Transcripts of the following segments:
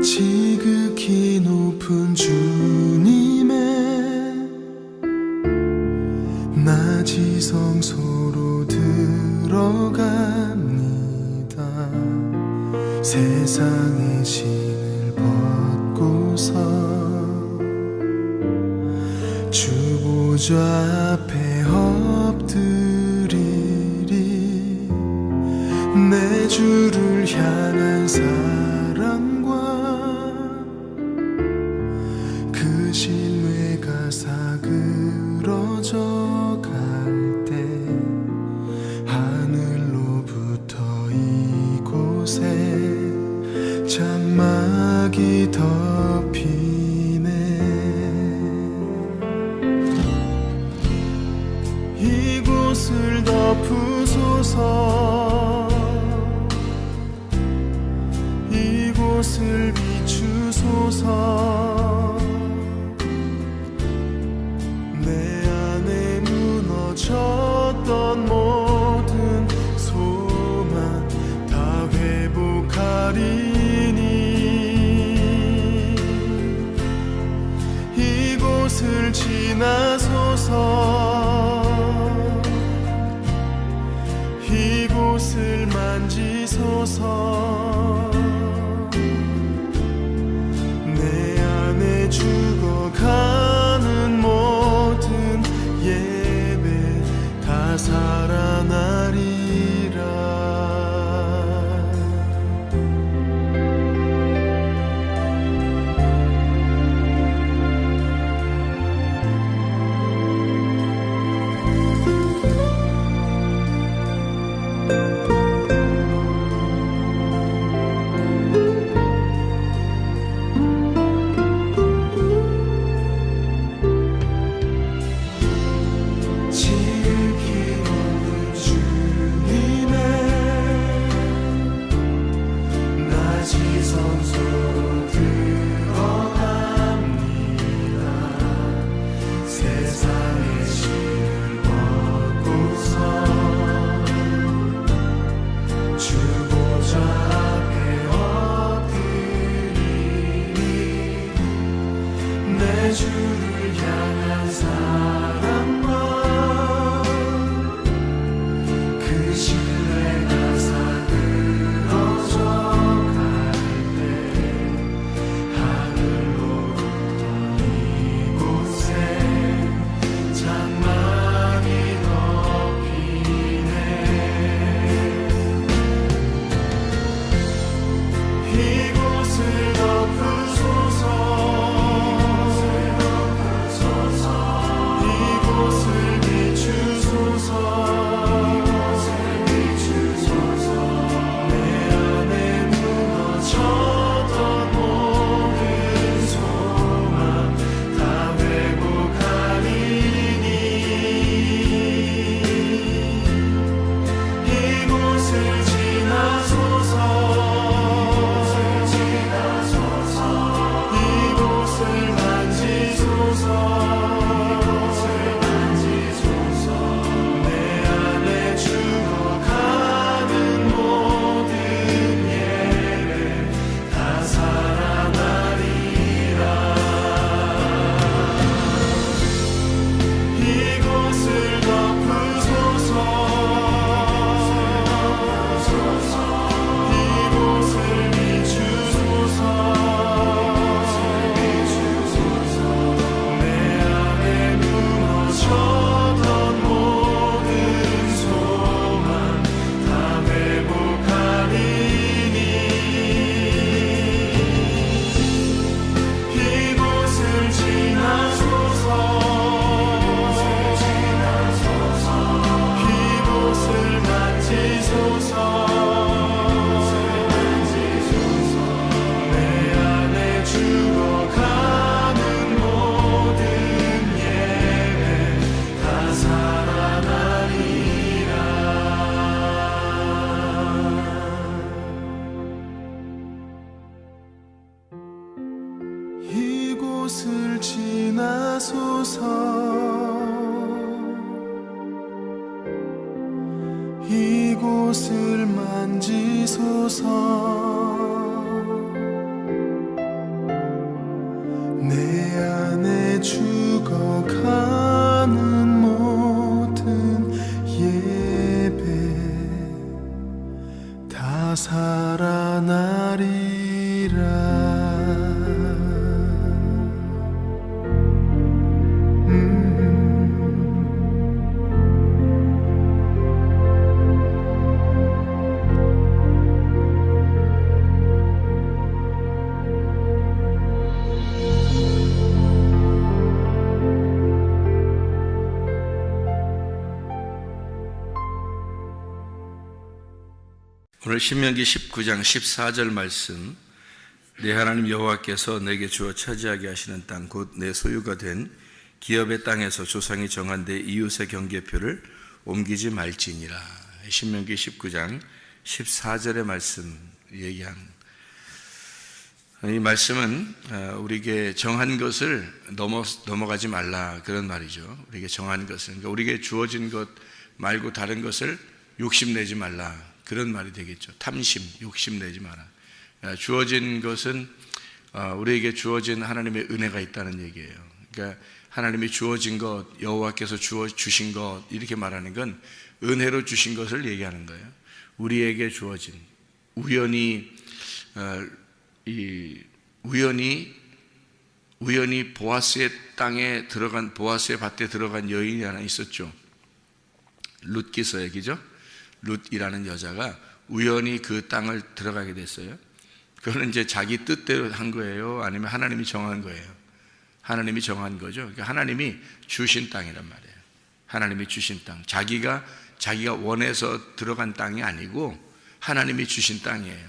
지극히 높은 주님의 낮이 성소로 들어갑니다. 세상의 신을 벗고서 주 보좌 앞에 엎드리리. 내 주를 향한 사랑과 그 신뢰가 사그러져 갈 때 하늘로부터 이곳에 장막이 덮이네. 이곳을 덮으소서. 이곳을 비추소서. 내 안에 무너졌던 모든 소망 다 회복하리니. 이곳을 지나소서. 이곳을 만지소서. 내 안에 죽어가는 모든 예배 다 살아나리라. 주를 향한 사랑과 그 신뢰가 사그러져 갈 때 하늘로부터 이곳에 장막이 덮이네. 이곳을 덮으소서. 이곳을 지나소서. 이곳을 만지소서. 오늘 신명기 19장 14절 말씀, 내 하나님 여호와께서 내게 주어 차지하게 하시는 땅 곧 내 소유가 된 기업의 땅에서 조상이 정한 내 이웃의 경계표를 옮기지 말지니라. 신명기 19장 14절의 말씀 얘기한 이 말씀은 우리에게 정한 것을 넘어가지 말라 그런 말이죠. 우리에게 정한 것을, 그러니까 우리에게 주어진 것 말고 다른 것을 욕심내지 말라 그런 말이 되겠죠. 탐심, 욕심내지 마라. 주어진 것은 우리에게 주어진 하나님의 은혜가 있다는 얘기예요. 그러니까 하나님이 주어진 것, 여호와께서 주신 것 이렇게 말하는 건 은혜로 주신 것을 얘기하는 거예요. 우리에게 주어진 우연히 보아스의 땅에 들어간, 보아스의 밭에 들어간 여인이 하나 있었죠. 룻기서 얘기죠. 룻이라는 여자가 우연히 그 땅을 들어가게 됐어요. 그거는 이제 자기 뜻대로 한 거예요? 아니면 하나님이 정한 거예요? 하나님이 정한 거죠. 그러니까 하나님이 주신 땅이란 말이에요. 하나님이 주신 땅. 자기가 원해서 들어간 땅이 아니고 하나님이 주신 땅이에요.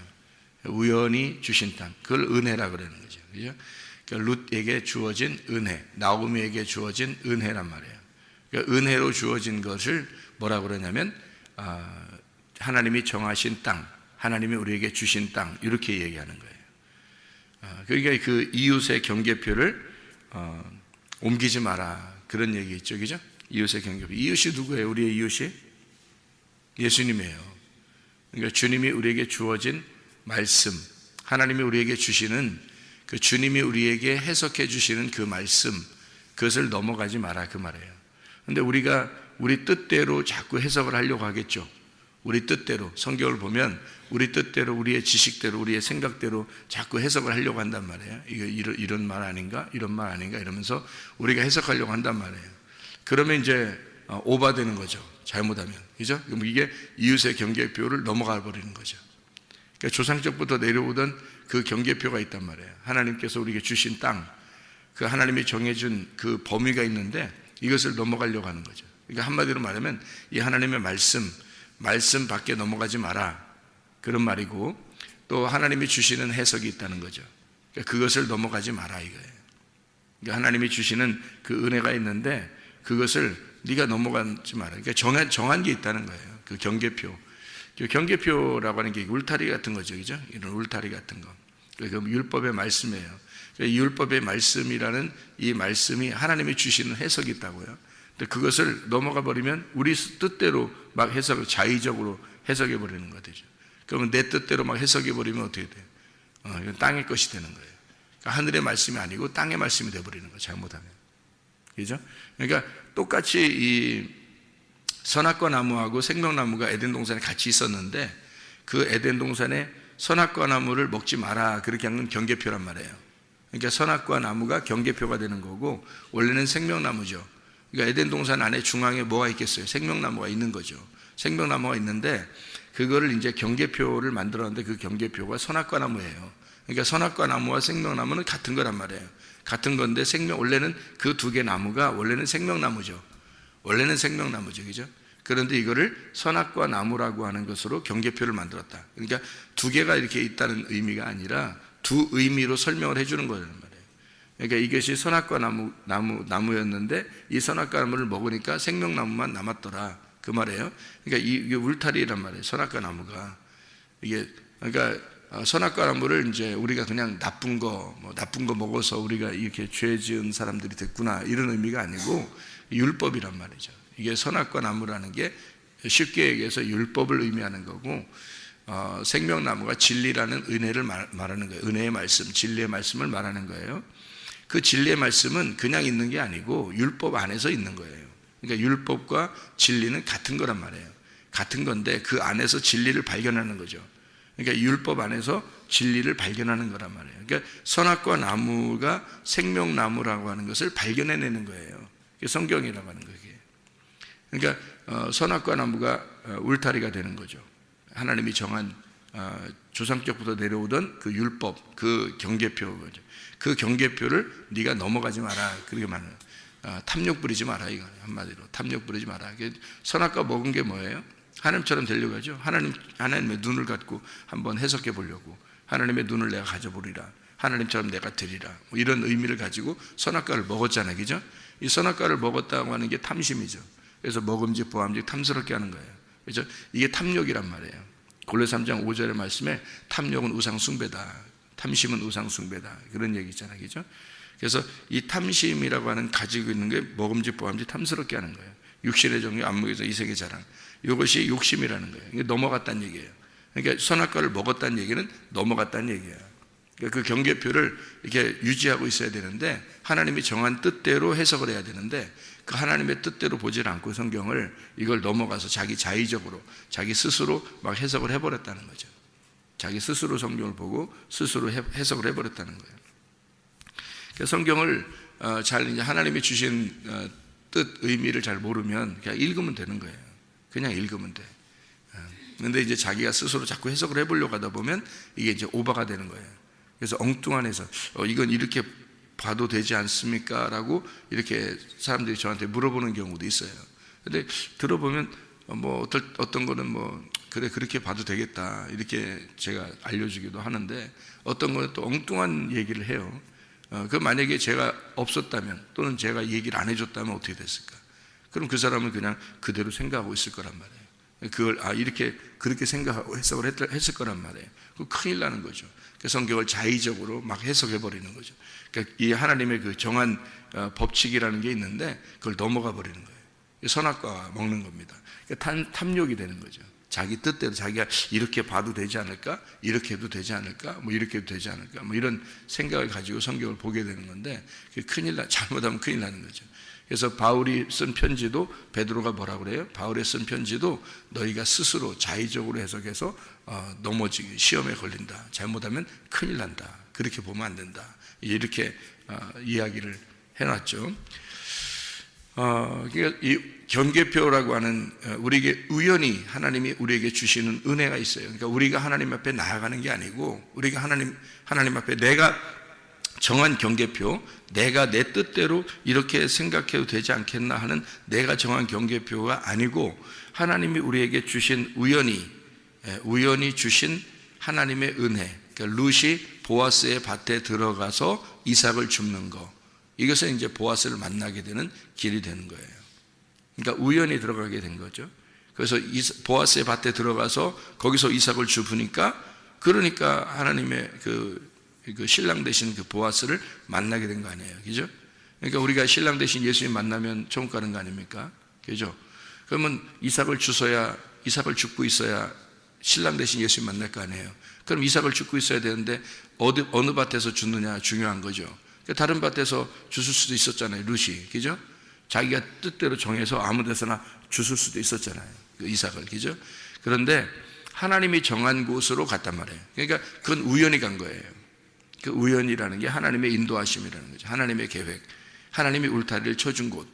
우연히 주신 땅. 그걸 은혜라 그러는 거죠. 그죠? 그러니까 룻에게 주어진 은혜, 나오미에게 주어진 은혜란 말이에요. 그러니까 은혜로 주어진 것을 뭐라 그러냐면 하나님이 정하신 땅, 하나님이 우리에게 주신 땅 이렇게 얘기하는 거예요. 그러니까 그 이웃의 경계표를 옮기지 마라 그런 얘기 있죠, 그죠? 이웃의 경계표. 이웃이 누구예요? 우리의 이웃이 예수님이에요. 그러니까 주님이 우리에게 주어진 말씀, 하나님이 우리에게 주시는 그 주님이 우리에게 해석해 주시는 그 말씀, 그것을 넘어가지 마라 그 말이에요. 그런데 우리가 우리 뜻대로 자꾸 해석을 하려고 하겠죠. 우리 뜻대로, 성경을 보면 우리 뜻대로, 우리의 지식대로, 우리의 생각대로 자꾸 해석을 하려고 한단 말이에요. 이런 말 아닌가? 이런 말 아닌가? 이러면서 우리가 해석하려고 한단 말이에요. 그러면 이제 오바되는 거죠. 잘못하면. 그죠? 그럼 이게 이웃의 경계표를 넘어가 버리는 거죠. 그러니까 조상적부터 내려오던 그 경계표가 있단 말이에요. 하나님께서 우리에게 주신 땅, 그 하나님이 정해준 그 범위가 있는데 이것을 넘어가려고 하는 거죠. 그러니까 한마디로 말하면 이 하나님의 말씀 밖에 넘어가지 마라 그런 말이고, 또 하나님이 주시는 해석이 있다는 거죠. 그러니까 그것을 넘어가지 마라 이거예요. 그러니까 하나님이 주시는 그 은혜가 있는데 그것을 네가 넘어가지 마라. 그러니까 정한 게 있다는 거예요. 그 경계표. 그 경계표라고 하는 게 울타리 같은 거죠, 그죠? 이런 울타리 같은 거. 그 율법의 말씀이에요. 그러니까 율법의 말씀이라는 이 말씀이 하나님이 주시는 해석이 있다고요. 근데 그것을 넘어가 버리면 우리 뜻대로 막 자의적으로 해석해 버리는 거 되죠. 그러면 내 뜻대로 막 해석해 버리면 어떻게 돼요? 이건 땅의 것이 되는 거예요. 그러니까 하늘의 말씀이 아니고 땅의 말씀이 돼 버리는 거예요. 잘못하면. 그죠? 그러니까 똑같이 이 선악과 나무하고 생명나무가 에덴 동산에 같이 있었는데 그 에덴 동산에 선악과 나무를 먹지 마라 그렇게 한 건 경계표란 말이에요. 그러니까 선악과 나무가 경계표가 되는 거고, 원래는 생명나무죠. 그러니까 에덴 동산 안에 중앙에 뭐가 있겠어요? 생명나무가 있는 거죠. 생명나무가 있는데 그거를 이제 경계표를 만들었는데 그 경계표가 선악과 나무예요. 그러니까 선악과 나무와 생명나무는 같은 거란 말이에요. 같은 건데 원래는 그 두 개 나무가 원래는 생명나무죠. 원래는 생명나무죠, 그죠? 그런데 이거를 선악과 나무라고 하는 것으로 경계표를 만들었다. 그러니까 두 개가 이렇게 있다는 의미가 아니라 두 의미로 설명을 해주는 거란 말이에요. 그러니까 이것이 선악과 나무였는데 이 선악과 나무를 먹으니까 생명나무만 남았더라 그 말이에요. 그러니까 이게 울타리란 말이에요. 선악과 나무가 그러니까 선악과 나무를 이제 우리가 그냥 나쁜 거 먹어서 우리가 이렇게 죄 지은 사람들이 됐구나 이런 의미가 아니고 율법이란 말이죠. 이게 선악과 나무라는 게 쉽게 얘기해서 율법을 의미하는 거고, 생명나무가 진리라는 은혜를 말하는 거예요. 은혜의 말씀, 진리의 말씀을 말하는 거예요. 그 진리의 말씀은 그냥 있는 게 아니고 율법 안에서 있는 거예요. 그러니까 율법과 진리는 같은 거란 말이에요. 같은 건데 그 안에서 진리를 발견하는 거죠. 그러니까 율법 안에서 진리를 발견하는 거란 말이에요. 그러니까 선악과 나무가 생명나무라고 하는 것을 발견해내는 거예요. 그게 성경이라고 하는 거예요. 그러니까 선악과 나무가 울타리가 되는 거죠. 하나님이 정한 조상적부터 내려오던 그 율법, 그 경계표죠. 그 경계표를 네가 넘어가지 마라. 그렇게 말해요. 탐욕 부리지 마라. 이거 한마디로 탐욕 부리지 마라. 선악과 먹은 게 뭐예요? 하나님처럼 되려고 하죠. 하나님의 눈을 갖고 한번 해석해 보려고. 하나님의 눈을 내가 가져보리라. 하나님처럼 내가 되리라. 뭐 이런 의미를 가지고 선악과를 먹었잖아요. 그죠? 이 선악과를 먹었다고 하는 게 탐심이죠. 그래서 먹음직, 보암직, 탐스럽게 하는 거예요. 그죠? 이게 탐욕이란 말이에요. 골로새 3장 5절의 말씀에 탐욕은 우상 숭배다. 탐심은 우상 숭배다. 그런 얘기 있잖아요. 그죠? 그래서 이 탐심이라고 하는 가지고 있는 게 먹음직, 보암직, 탐스럽게 하는 거예요. 육신의 정욕, 안목에서 이색의 자랑. 이것이 욕심이라는 거예요. 이게 넘어갔다는 얘기예요. 그러니까 선악과를 먹었다는 얘기는 넘어갔다는 얘기예요. 그러니까 그 경계표를 이렇게 유지하고 있어야 되는데 하나님이 정한 뜻대로 해석을 해야 되는데 그 하나님의 뜻대로 보질 않고 성경을 이걸 넘어가서 자기 자의적으로 자기 스스로 막 해석을 해버렸다는 거죠. 자기 스스로 성경을 보고 스스로 해석을 해버렸다는 거예요. 그러니까 성경을 잘 이제 하나님이 주신 뜻, 의미를 잘 모르면 그냥 읽으면 되는 거예요. 그냥 읽으면 돼. 근데 이제 자기가 스스로 자꾸 해석을 해보려고 하다 보면 이게 이제 오버가 되는 거예요. 그래서 엉뚱한 해석, 이건 이렇게 봐도 되지 않습니까? 라고 이렇게 사람들이 저한테 물어보는 경우도 있어요. 근데 들어보면 뭐 어떤 거는 뭐 그래 그렇게 봐도 되겠다 이렇게 제가 알려주기도 하는데 어떤 거는 또 엉뚱한 얘기를 해요. 그 만약에 제가 없었다면 또는 제가 얘기를 안 해줬다면 어떻게 됐을까? 그럼 그 사람은 그냥 그대로 생각하고 있을 거란 말이에요. 그걸 이렇게 그렇게 생각하고 해석을 했을 거란 말이에요. 그 큰일 나는 거죠. 그 성경을 자의적으로 막 해석해 버리는 거죠. 그러니까 이 하나님의 그 정한 법칙이라는 게 있는데 그걸 넘어가 버리는 거예요. 선악과 먹는 겁니다. 그러니까 탐욕이 되는 거죠. 자기 뜻대로 자기가 이렇게 봐도 되지 않을까? 이렇게 해도 되지 않을까? 뭐 이렇게 해도 되지 않을까? 뭐 이런 생각을 가지고 성경을 보게 되는 건데 잘못하면 큰일 나는 거죠. 그래서 바울이 쓴 편지도 베드로가 뭐라고 그래요? 바울이 쓴 편지도 너희가 스스로 자의적으로 해석해서 넘어지기 시험에 걸린다. 잘못하면 큰일 난다. 그렇게 보면 안 된다. 이렇게 이야기를 해놨죠. 그러니까 이 경계표라고 하는 우리에게 우연히 하나님이 우리에게 주시는 은혜가 있어요. 그러니까 우리가 하나님 앞에 나아가는 게 아니고 우리가 하나님 앞에 내가 정한 경계표, 내가 내 뜻대로 이렇게 생각해도 되지 않겠나 하는 내가 정한 경계표가 아니고 하나님이 우리에게 주신 우연히 주신 하나님의 은혜. 그러니까 룻이 보아스의 밭에 들어가서 이삭을 줍는 거. 이것은 이제 보아스를 만나게 되는 길이 되는 거예요. 그러니까 우연히 들어가게 된 거죠. 그래서 보아스의 밭에 들어가서 거기서 이삭을 줍으니까 그러니까 하나님의 그 신랑 되신 그 보아스를 만나게 된 거 아니에요. 그죠? 그러니까 우리가 신랑 되신 예수님 만나면 천국 가는 거 아닙니까? 그죠? 그러면 이삭을 줍고 있어야 신랑 되신 예수님 만날 거 아니에요. 그럼 이삭을 줍고 있어야 되는데 어느 밭에서 줍느냐 중요한 거죠. 그러니까 다른 밭에서 주실 수도 있었잖아요. 룻이. 그죠? 자기가 뜻대로 정해서 아무 데서나 주실 수도 있었잖아요. 그 이삭을. 그죠? 그런데 하나님이 정한 곳으로 갔단 말이에요. 그러니까 그건 우연히 간 거예요. 그 우연이라는 게 하나님의 인도하심이라는 거죠. 하나님의 계획, 하나님이 울타리를 쳐준 곳.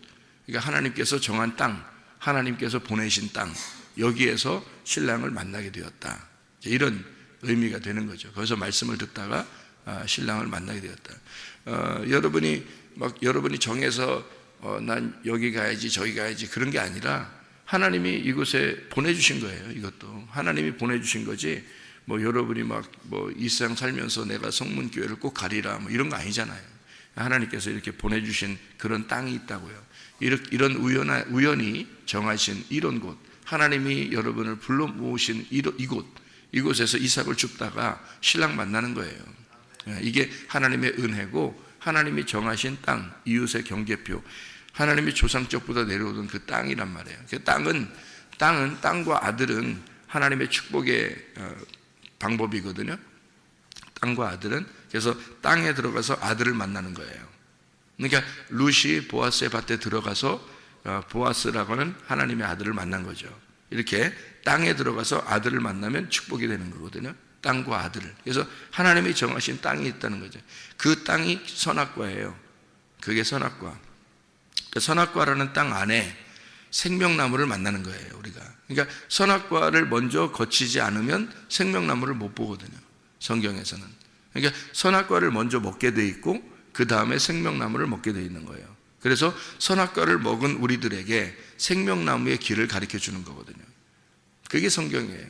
그러니까 하나님께서 정한 땅, 하나님께서 보내신 땅, 여기에서 신랑을 만나게 되었다. 이런 의미가 되는 거죠. 거기서 말씀을 듣다가 신랑을 만나게 되었다. 여러분이 정해서 난 여기 가야지 저기 가야지 그런 게 아니라 하나님이 이곳에 보내주신 거예요. 이것도 하나님이 보내주신 거지. 뭐 여러분이 이 세상 살면서 내가 성문교회를 꼭 가리라 뭐 이런 거 아니잖아요. 하나님께서 이렇게 보내주신 그런 땅이 있다고요. 이런 우연히 정하신 이런 곳, 하나님이 여러분을 불러 모으신 이곳에서 이삭을 줍다가 신랑 만나는 거예요. 이게 하나님의 은혜고 하나님이 정하신 땅, 이웃의 경계표, 하나님이 조상적보다 내려오던 그 땅이란 말이에요. 그 땅과 아들은 하나님의 축복의 방법이거든요. 땅과 아들은. 그래서 땅에 들어가서 아들을 만나는 거예요. 그러니까 룻이 보아스의 밭에 들어가서 보아스라고 하는 하나님의 아들을 만난 거죠. 이렇게 땅에 들어가서 아들을 만나면 축복이 되는 거거든요. 땅과 아들을. 그래서 하나님이 정하신 땅이 있다는 거죠. 그 땅이 선악과예요. 그게 선악과. 그 선악과라는 땅 안에 생명나무를 만나는 거예요, 우리가. 그러니까 선악과를 먼저 거치지 않으면 생명나무를 못 보거든요, 성경에서는. 그러니까 선악과를 먼저 먹게 돼 있고 그 다음에 생명나무를 먹게 돼 있는 거예요. 그래서 선악과를 먹은 우리들에게 생명나무의 길을 가르쳐 주는 거거든요. 그게 성경이에요.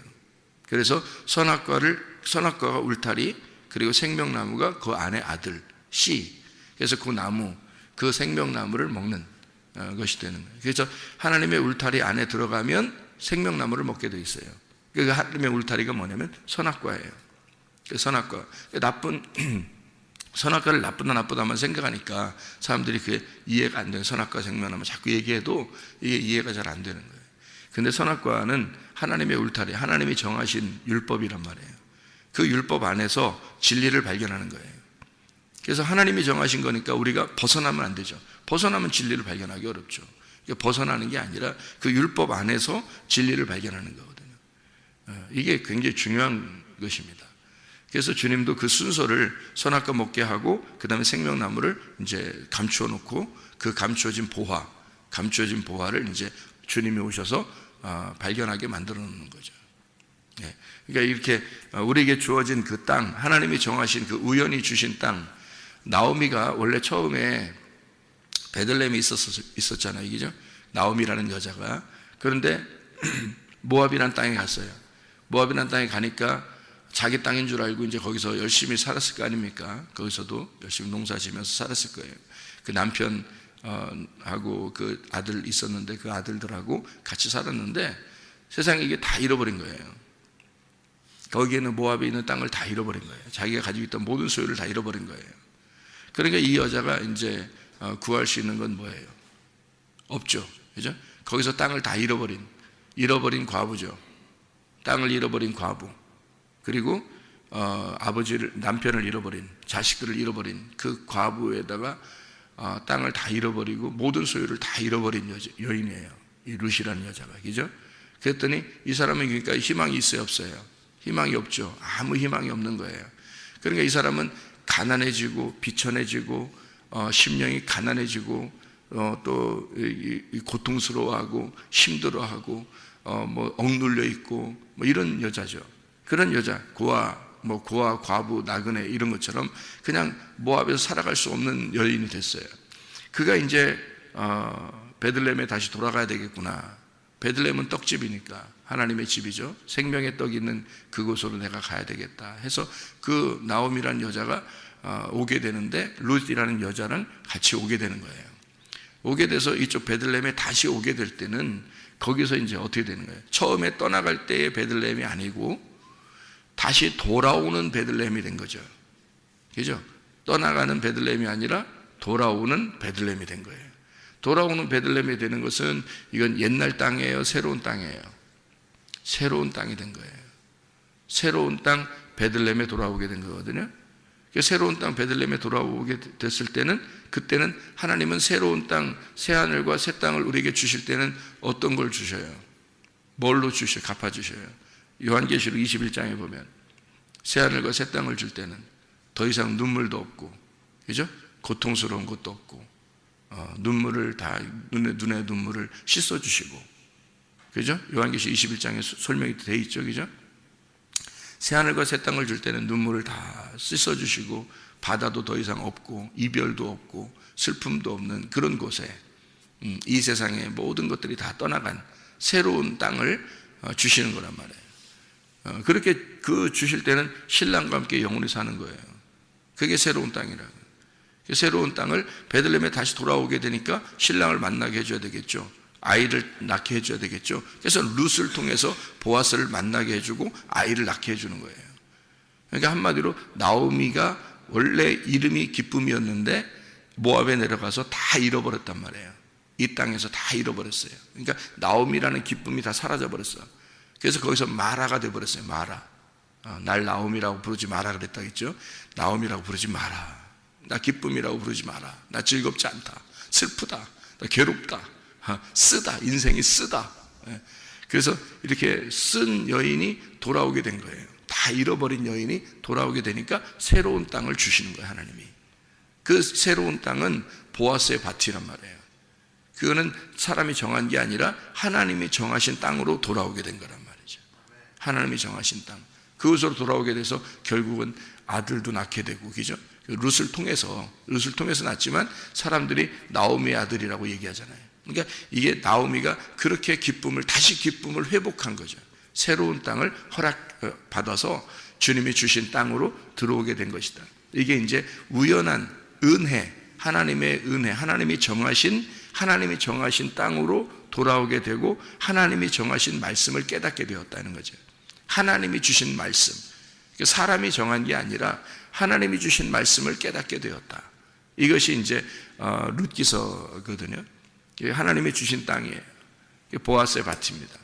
그래서 선악과가 울타리, 그리고 생명나무가 그 안에 아들 씨. 그래서 그 나무, 그 생명나무를 먹는 것이 되는 거예요. 그래서 하나님의 울타리 안에 들어가면 생명나무를 먹게 돼 있어요. 그 하나님의 울타리가 뭐냐면 선악과예요. 선악과, 선악과를 나쁘다만 생각하니까 사람들이 그게 이해가 안 되는, 선악과 생명나무 자꾸 얘기해도 이게 이해가 잘 안 되는 거예요. 근데 선악과는 하나님의 울타리, 하나님이 정하신 율법이란 말이에요. 그 율법 안에서 진리를 발견하는 거예요. 그래서 하나님이 정하신 거니까 우리가 벗어나면 안 되죠. 벗어나면 진리를 발견하기 어렵죠. 벗어나는 게 아니라 그 율법 안에서 진리를 발견하는 거거든요. 이게 굉장히 중요한 것입니다. 그래서 주님도 그 순서를 선악과 먹게 하고 그 다음에 생명나무를 이제 감추어 놓고 그 감추어진 보화를 이제 주님이 오셔서 발견하게 만들어 놓는 거죠. 그러니까 이렇게 우리에게 주어진 그 땅, 하나님이 정하신 그 우연히 주신 땅, 나오미가 원래 처음에 베들레헴에 있었잖아요. 이죠? 나오미라는 여자가. 그런데 모압이라는 땅에 갔어요. 모압이라는 땅에 가니까 자기 땅인 줄 알고 이제 거기서 열심히 살았을 거 아닙니까? 거기서도 열심히 농사 지면서 살았을 거예요. 그 남편 하고 그 아들 있었는데 그 아들들하고 같이 살았는데 세상에 이게 다 잃어버린 거예요. 거기에는 모압에 있는 땅을 다 잃어버린 거예요. 자기가 가지고 있던 모든 소유를 다 잃어버린 거예요. 그러니까 이 여자가 이제 구할 수 있는 건 뭐예요? 없죠. 그죠? 거기서 땅을 다 잃어버린 과부죠. 땅을 잃어버린 과부. 그리고 남편을 잃어버린, 자식들을 잃어버린 그 과부에다가 땅을 다 잃어버리고 모든 소유를 다 잃어버린 여인이에요. 이 룻이라는 여자가. 그죠? 그랬더니 이 사람은 그러니까 희망이 있어요, 없어요? 희망이 없죠. 아무 희망이 없는 거예요. 그러니까 이 사람은 가난해지고 비천해지고 심령이 가난해지고 또 고통스러워하고 힘들어하고 뭐 억눌려 있고 뭐 이런 여자죠. 그런 여자, 고아, 과부, 나그네 이런 것처럼 그냥 모압에서 살아갈 수 없는 여인이 됐어요. 그가 이제 베들레헴에 다시 돌아가야 되겠구나. 베들레헴은 떡집이니까 하나님의 집이죠. 생명의 떡이 있는 그곳으로 내가 가야 되겠다 해서 그 나오미라는 여자가 오게 되는데 룻이라는 여자랑 같이 오게 되는 거예요. 오게 돼서 이쪽 베들레헴에 다시 오게 될 때는 거기서 이제 어떻게 되는 거예요? 처음에 떠나갈 때의 베들레헴이 아니고 다시 돌아오는 베들레헴이 된 거죠. 그죠? 떠나가는 베들레헴이 아니라 돌아오는 베들레헴이 된 거예요. 돌아오는 베들레헴이 되는 것은 이건 옛날 땅이에요? 새로운 땅이에요? 새로운 땅이 된 거예요. 새로운 땅 베들레헴에 돌아오게 된 거거든요. 새로운 땅 베들레헴에 돌아오게 됐을 때는 그때는 하나님은 새로운 땅, 새하늘과 새 땅을 우리에게 주실 때는 어떤 걸 주셔요? 뭘로 주셔요? 갚아주셔요. 요한계시록 21장에 보면 새하늘과 새 땅을 줄 때는 더 이상 눈물도 없고, 그죠? 고통스러운 것도 없고, 눈물을 다 눈의 눈물을 씻어주시고, 그죠? 요한계시록 21장에 설명이 되어 있죠, 그죠? 새하늘과 새 땅을 줄 때는 눈물을 다 씻어주시고 바다도 더 이상 없고 이별도 없고 슬픔도 없는 그런 곳에 이 세상의 모든 것들이 다 떠나간 새로운 땅을 주시는 거란 말이에요. 그렇게 그 주실 때는 신랑과 함께 영원히 사는 거예요. 그게 새로운 땅이라고. 새로운 땅을 베들레헴에 다시 돌아오게 되니까 신랑을 만나게 해줘야 되겠죠. 아이를 낳게 해줘야 되겠죠. 그래서 룻을 통해서 보아스를 만나게 해주고 아이를 낳게 해주는 거예요. 그러니까 한마디로 나오미가 원래 이름이 기쁨이었는데 모압에 내려가서 다 잃어버렸단 말이에요. 이 땅에서 다 잃어버렸어요. 그러니까 나오미라는 기쁨이 다 사라져버렸어. 그래서 거기서 마라가 돼버렸어요. 마라. 날 나오미라고 부르지 마라 그랬다겠죠. 나오미라고 부르지 마라. 나 기쁨이라고 부르지 마라. 나 즐겁지 않다. 슬프다. 나 괴롭다. 쓰다. 인생이 쓰다. 그래서 이렇게 쓴 여인이 돌아오게 된 거예요. 다 잃어버린 여인이 돌아오게 되니까 새로운 땅을 주시는 거예요, 하나님이. 그 새로운 땅은 보아스의 밭이란 말이에요. 그거는 사람이 정한 게 아니라 하나님이 정하신 땅으로 돌아오게 된 거란 말이죠. 하나님이 정하신 땅. 그것으로 돌아오게 돼서 결국은 아들도 낳게 되고, 그죠? 룻을 통해서 낳지만 사람들이 나오미의 아들이라고 얘기하잖아요. 그러니까 이게 나오미가 그렇게 다시 기쁨을 회복한 거죠. 새로운 땅을 허락받아서 주님이 주신 땅으로 들어오게 된 것이다. 이게 이제 우연한 은혜, 하나님의 은혜, 하나님이 정하신 땅으로 돌아오게 되고 하나님이 정하신 말씀을 깨닫게 되었다는 거죠. 하나님이 주신 말씀, 사람이 정한 게 아니라 하나님이 주신 말씀을 깨닫게 되었다. 이것이 이제 룻기서거든요. 하나님이 주신 땅이에요. 보아스의 밭입니다.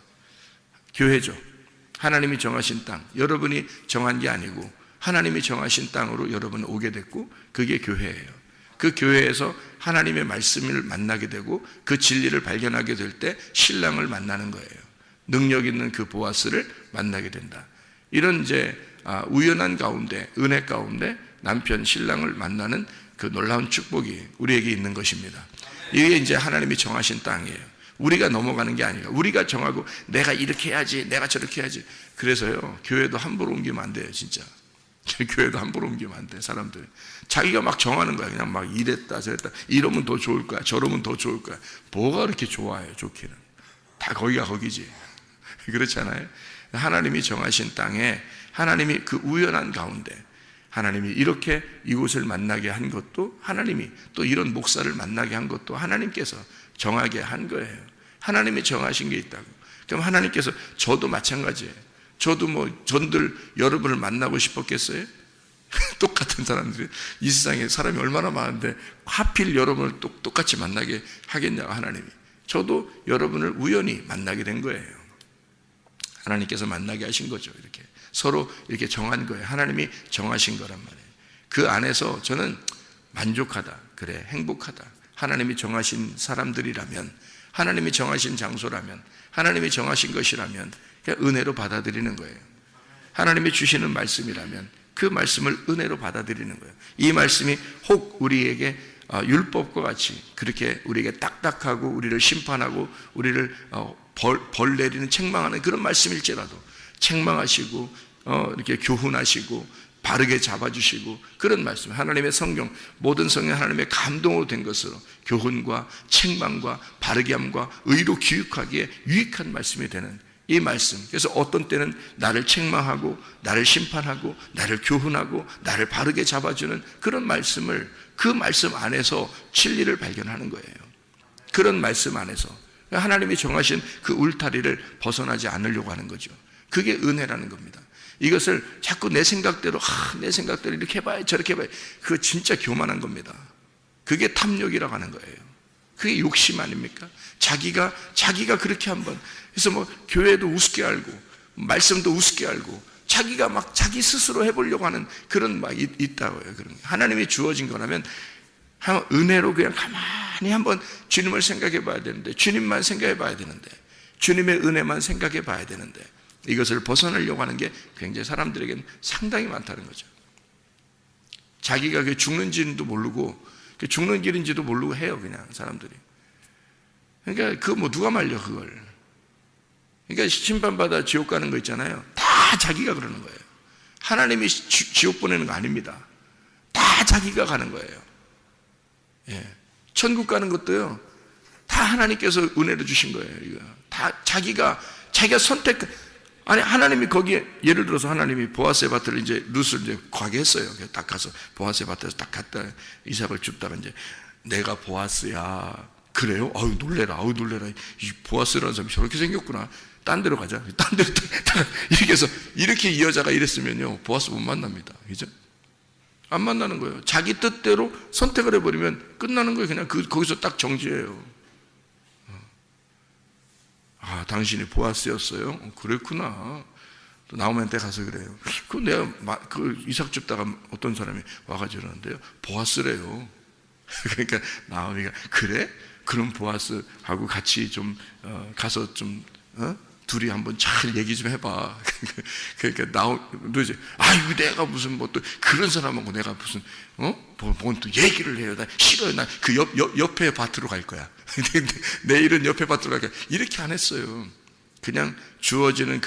교회죠. 하나님이 정하신 땅, 여러분이 정한 게 아니고 하나님이 정하신 땅으로 여러분은 오게 됐고 그게 교회예요. 그 교회에서 하나님의 말씀을 만나게 되고 그 진리를 발견하게 될 때 신랑을 만나는 거예요. 능력 있는 그 보아스를 만나게 된다. 이런 이제 우연한 가운데, 은혜 가운데 남편, 신랑을 만나는 그 놀라운 축복이 우리에게 있는 것입니다. 이게 이제 하나님이 정하신 땅이에요. 우리가 넘어가는 게 아니라 우리가 정하고 내가 이렇게 해야지, 내가 저렇게 해야지. 그래서요, 교회도 함부로 옮기면 안 돼요, 진짜. 교회도 함부로 옮기면 안 돼, 사람들이. 자기가 막 정하는 거야. 그냥 막 이랬다 저랬다, 이러면 더 좋을 거야, 저러면 더 좋을 거야. 뭐가 그렇게 좋아요, 좋기는. 다 거기가 거기지. 그렇지 않아요? 하나님이 정하신 땅에 하나님이 그 우연한 가운데 하나님이 이렇게 이곳을 만나게 한 것도 하나님이, 또 이런 목사를 만나게 한 것도 하나님께서 정하게 한 거예요. 하나님이 정하신 게 있다고. 그럼 하나님께서, 저도 마찬가지예요. 저도 전들 여러분을 만나고 싶었겠어요? 똑같은 사람들이, 이 세상에 사람이 얼마나 많은데 하필 여러분을 똑같이 만나게 하겠냐고, 하나님이. 저도 여러분을 우연히 만나게 된 거예요. 하나님께서 만나게 하신 거죠. 이렇게 서로 이렇게 정한 거예요. 하나님이 정하신 거란 말이에요. 그 안에서 저는 만족하다, 그래, 행복하다. 하나님이 정하신 사람들이라면, 하나님이 정하신 장소라면, 하나님이 정하신 것이라면 그냥 은혜로 받아들이는 거예요. 하나님이 주시는 말씀이라면 그 말씀을 은혜로 받아들이는 거예요. 이 말씀이 혹 우리에게 율법과 같이 그렇게 우리에게 딱딱하고 우리를 심판하고 우리를 벌 내리는, 책망하는 그런 말씀일지라도 책망하시고 이렇게 교훈하시고 바르게 잡아주시고, 그런 말씀, 하나님의 성경, 모든 성경 하나님의 감동으로 된 것으로 교훈과 책망과 바르게 함과 의로 교육하기에 유익한 말씀이 되는 이 말씀. 그래서 어떤 때는 나를 책망하고 나를 심판하고 나를 교훈하고 나를 바르게 잡아주는 그런 말씀을, 그 말씀 안에서 진리를 발견하는 거예요. 그런 말씀 안에서 하나님이 정하신 그 울타리를 벗어나지 않으려고 하는 거죠. 그게 은혜라는 겁니다. 이것을 자꾸 내 생각대로 이렇게 해봐야 저렇게 해봐야, 그거 진짜 교만한 겁니다. 그게 탐욕이라고 하는 거예요. 그게 욕심 아닙니까? 자기가 그렇게 한번 그래서 교회도 우습게 알고 말씀도 우습게 알고 자기가 막 자기 스스로 해보려고 하는 그런 막 있다고요. 그런 하나님이 주어진 거라면 은혜로 그냥 가만히 한번 주님을 생각해 봐야 되는데, 주님만 생각해 봐야 되는데, 주님의 은혜만 생각해 봐야 되는데, 이것을 벗어나려고 하는 게 굉장히 사람들에게는 상당히 많다는 거죠. 자기가 그게 죽는 길인지도 모르고, 죽는 길인지도 모르고 해요, 그냥 사람들이. 그러니까 그거 누가 말려, 그걸. 그러니까 심판받아 지옥 가는 거 있잖아요. 다 자기가 그러는 거예요. 하나님이 지옥 보내는 거 아닙니다. 다 자기가 가는 거예요. 예. 천국 가는 것도요, 다 하나님께서 은혜로 주신 거예요. 이거 다 자기가 선택. 아니, 하나님이 거기에, 예를 들어서 하나님이 보아스의 밭을 이제 룻을 이제 가게 했어요. 딱 가서 보아스의 밭에서 딱 갔다 이삭을 줍다가 이제, 내가 보아스야. 그래요? 아유, 놀래라. 이 보아스라는 사람이 저렇게 생겼구나. 딴 데로 가자. 딴 데로 이렇게 해서, 이렇게 이 여자가 이랬으면요, 보아스 못 만납니다. 그죠? 안 만나는 거예요. 자기 뜻대로 선택을 해버리면 끝나는 거예요. 그냥 거기서 딱 정지해요. 아, 당신이 보아스였어요? 그랬구나. 또 나오면한테 가서 그래요. 내가 이삭 줍다가 어떤 사람이 와가지고 그러는데요, 보아스래요. 그러니까 나오미가, 그래? 그럼 보아스하고 같이 좀 가서 좀 둘이 한번 잘 얘기 좀 해봐. 그러니까 너 이제, 아이고, 내가 무슨 또 그런 사람하고 내가 무슨 뭔 또 얘기를 해요. 나 싫어요. 나 그 옆에 밭으로 갈 거야. 내일은 옆에 밭으로 갈 거야. 이렇게 안 했어요. 그냥 주어지는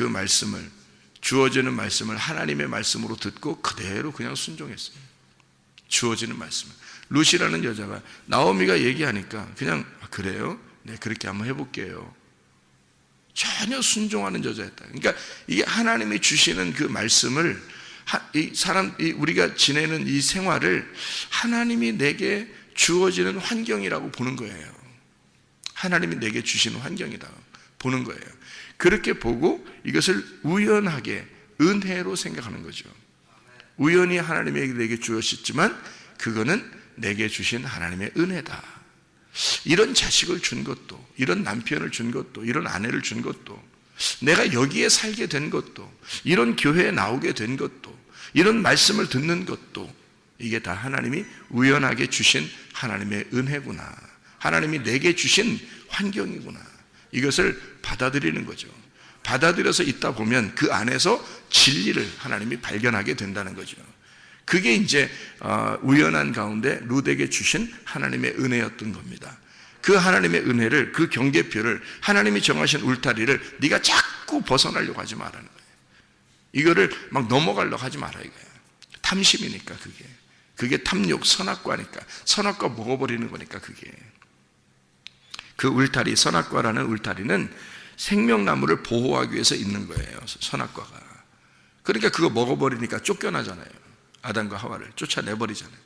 말씀을 하나님의 말씀으로 듣고 그대로 그냥 순종했어요. 주어지는 말씀을. 룻이라는 여자가 나오미가 얘기하니까 그냥, 그래요? 네, 그렇게 한번 해볼게요. 전혀 순종하는 여자였다. 그러니까 이게 하나님이 주시는 그 말씀을 우리가 지내는 이 생활을 하나님이 내게 주어지는 환경이라고 보는 거예요. 하나님이 내게 주시는 환경이다 보는 거예요. 그렇게 보고 이것을 우연하게 은혜로 생각하는 거죠. 우연히 하나님이 내게 주었지만 그거는 내게 주신 하나님의 은혜다. 이런 자식을 준 것도, 이런 남편을 준 것도, 이런 아내를 준 것도, 내가 여기에 살게 된 것도, 이런 교회에 나오게 된 것도, 이런 말씀을 듣는 것도, 이게 다 하나님이 우연하게 주신 하나님의 은혜구나. 하나님이 내게 주신 환경이구나. 이것을 받아들이는 거죠. 받아들여서 있다 보면 그 안에서 진리를 하나님이 발견하게 된다는 거죠. 그게 이제 우연한 가운데 룻에게 주신 하나님의 은혜였던 겁니다. 그 하나님의 은혜를, 그 경계표를, 하나님이 정하신 울타리를 네가 자꾸 벗어나려고 하지 말라는 거예요. 이거를 막 넘어가려고 하지 마라 이거예요. 탐심이니까 그게 탐욕, 선악과니까, 선악과 먹어버리는 거니까 그게. 그 울타리, 선악과라는 울타리는 생명나무를 보호하기 위해서 있는 거예요. 선악과가. 그러니까 그거 먹어버리니까 쫓겨나잖아요. 아담과 하와를 쫓아내버리잖아요.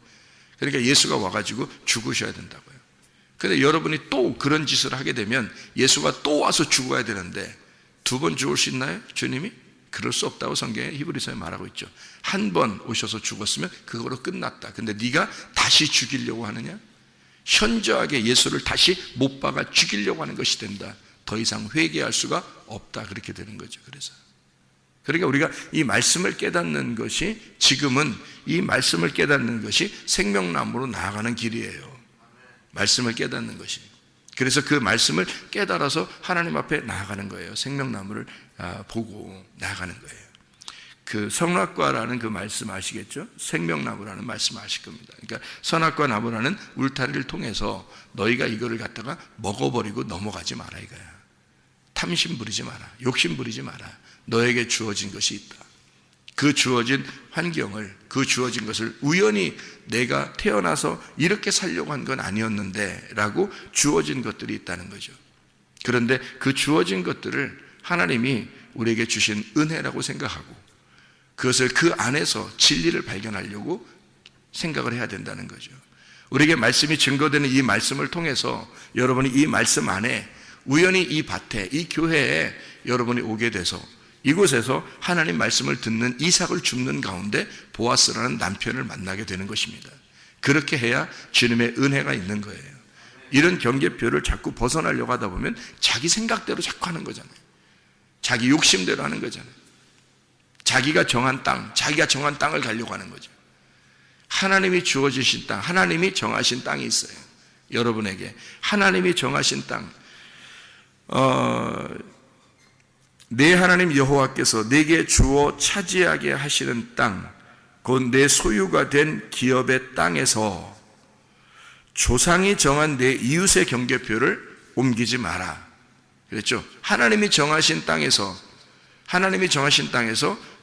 그러니까 예수가 와가지고 죽으셔야 된다고요. 그런데 여러분이 또 그런 짓을 하게 되면 예수가 또 와서 죽어야 되는데 두 번 죽을 수 있나요? 주님이? 그럴 수 없다고 성경에 히브리서에 말하고 있죠. 한 번 오셔서 죽었으면 그거로 끝났다. 근데 네가 다시 죽이려고 하느냐? 현저하게 예수를 다시 못 박아 죽이려고 하는 것이 된다. 더 이상 회개할 수가 없다. 그렇게 되는 거죠. 그러니까 우리가 이 말씀을 깨닫는 것이, 지금은 이 말씀을 깨닫는 것이 생명나무로 나아가는 길이에요. 말씀을 깨닫는 것이. 그래서 그 말씀을 깨달아서 하나님 앞에 나아가는 거예요. 생명나무를 보고 나아가는 거예요. 그 선악과라는 그 말씀 아시겠죠? 생명나무라는 말씀 아실 겁니다. 그러니까 선악과 나무라는 울타리를 통해서 너희가 이거를 갖다가 먹어버리고 넘어가지 마라 이거야. 탐심 부리지 마라. 욕심 부리지 마라. 너에게 주어진 것이 있다. 그 주어진 환경을, 그 주어진 것을 우연히 내가 태어나서 이렇게 살려고 한 건 아니었는데 라고 주어진 것들이 있다는 거죠. 그런데 그 주어진 것들을 하나님이 우리에게 주신 은혜라고 생각하고 그것을 그 안에서 진리를 발견하려고 생각을 해야 된다는 거죠. 우리에게 말씀이 증거되는 이 말씀을 통해서 여러분이 이 말씀 안에 우연히 이 밭에, 이 교회에 여러분이 오게 돼서 이곳에서 하나님 말씀을 듣는 이삭을 줍는 가운데 보아스라는 남편을 만나게 되는 것입니다. 그렇게 해야 주님의 은혜가 있는 거예요. 이런 경계표를 자꾸 벗어나려고 하다 보면 자기 생각대로 자꾸 하는 거잖아요. 자기 욕심대로 하는 거잖아요. 자기가 정한 땅, 자기가 정한 땅을 가려고 하는 거죠. 하나님이 주어주신 땅, 하나님이 정하신 땅이 있어요. 여러분에게 하나님이 정하신 땅, 내 하나님 여호와께서 내게 주어 차지하게 하시는 땅, 곧 내 소유가 된 기업의 땅에서 조상이 정한 내 이웃의 경계표를 옮기지 마라. 그랬죠? 하나님이 정하신 땅에서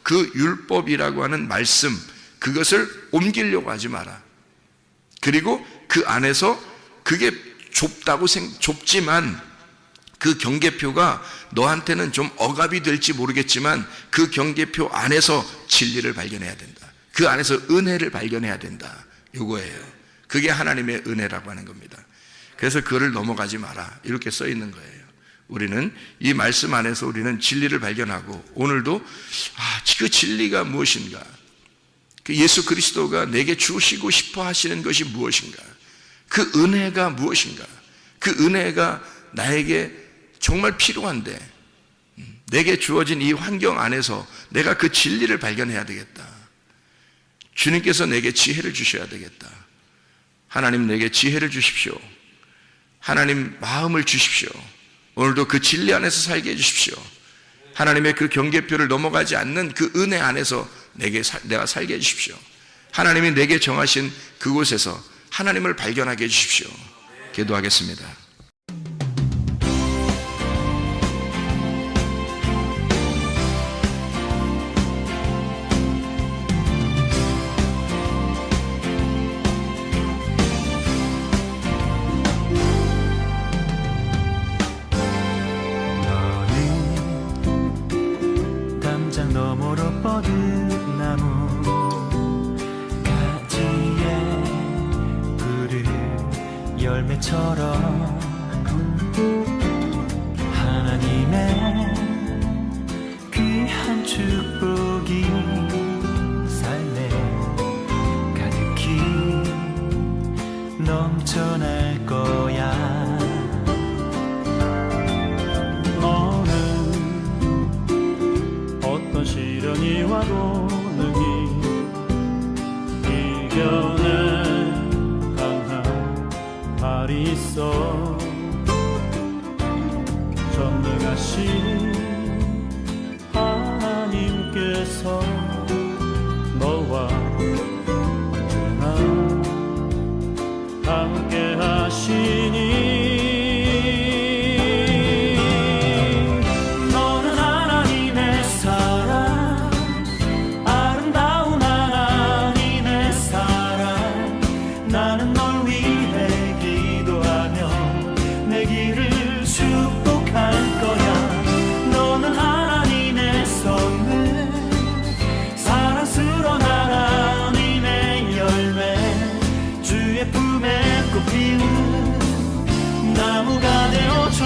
그 율법이라고 하는 말씀, 그것을 옮기려고 하지 마라. 그리고 그 안에서 그게 좁지만 그 경계표가 너한테는 좀 억압이 될지 모르겠지만 그 경계표 안에서 진리를 발견해야 된다. 그 안에서 은혜를 발견해야 된다. 이거예요. 그게 하나님의 은혜라고 하는 겁니다. 그래서 그를 넘어가지 마라. 이렇게 써 있는 거예요. 우리는 이 말씀 안에서 우리는 진리를 발견하고 오늘도 그 진리가 무엇인가? 그 예수 그리스도가 내게 주시고 싶어 하시는 것이 무엇인가? 그 은혜가 무엇인가? 그 은혜가 나에게 정말 필요한데 내게 주어진 이 환경 안에서 내가 그 진리를 발견해야 되겠다. 주님께서 내게 지혜를 주셔야 되겠다. 하나님 내게 지혜를 주십시오. 하나님 마음을 주십시오. 오늘도 그 진리 안에서 살게 해주십시오. 하나님의 그 경계표를 넘어가지 않는 그 은혜 안에서 내가 살게 해주십시오. 하나님이 내게 정하신 그곳에서 하나님을 발견하게 해주십시오. 기도하겠습니다. 열매처럼 하나님의 귀한 축복이 삶에 가득히 넘쳐날 거야. 너는 어떤 시련이 와도 능히 이겨낸 강한 발이 있어. 전능하신 하나님께서 너와 언제나 함께 하시니. 너는 하나님의 사랑, 아름다운 하나님의 사랑. 나는 널 위해 기도하며 내 길을 축복할 거야. 너는 하나님의 선물, 사랑스러운 하나님의 열매, 주의 품에 꽃 피우는 나무가 되어줘.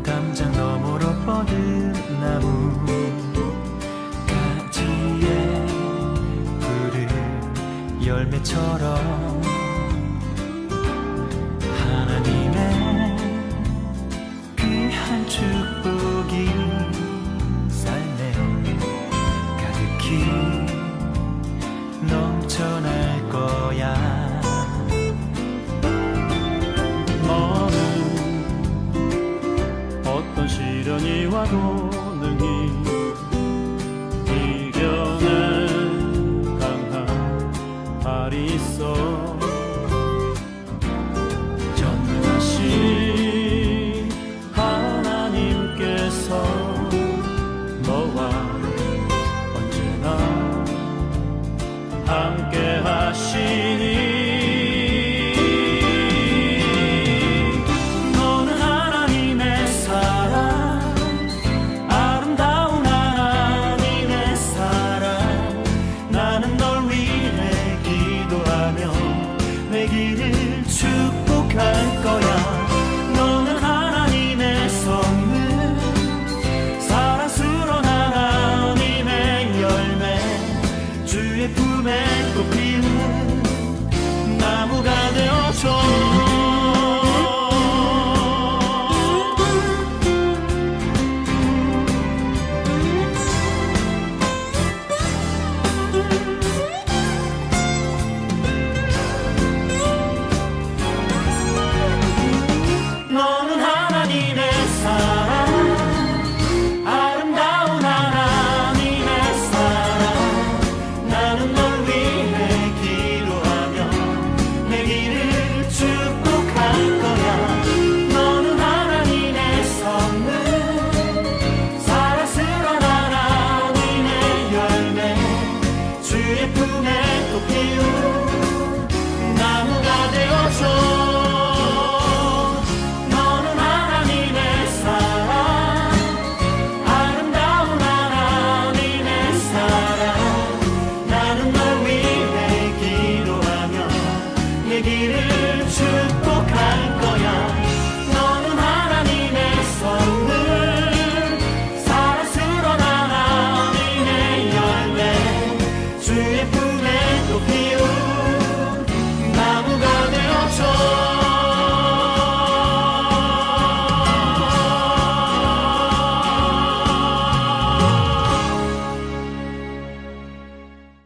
담장 너머로 뻗은 나무 가지에 푸른 열매처럼 하나님의 귀한 축복이 삶에 가득히 넘쳐날 거야. 어떤 시련이 와도 능히 이겨낸 강한 발이 있어. 전능하신 하나님께서 너와 언제나 함께 하시니.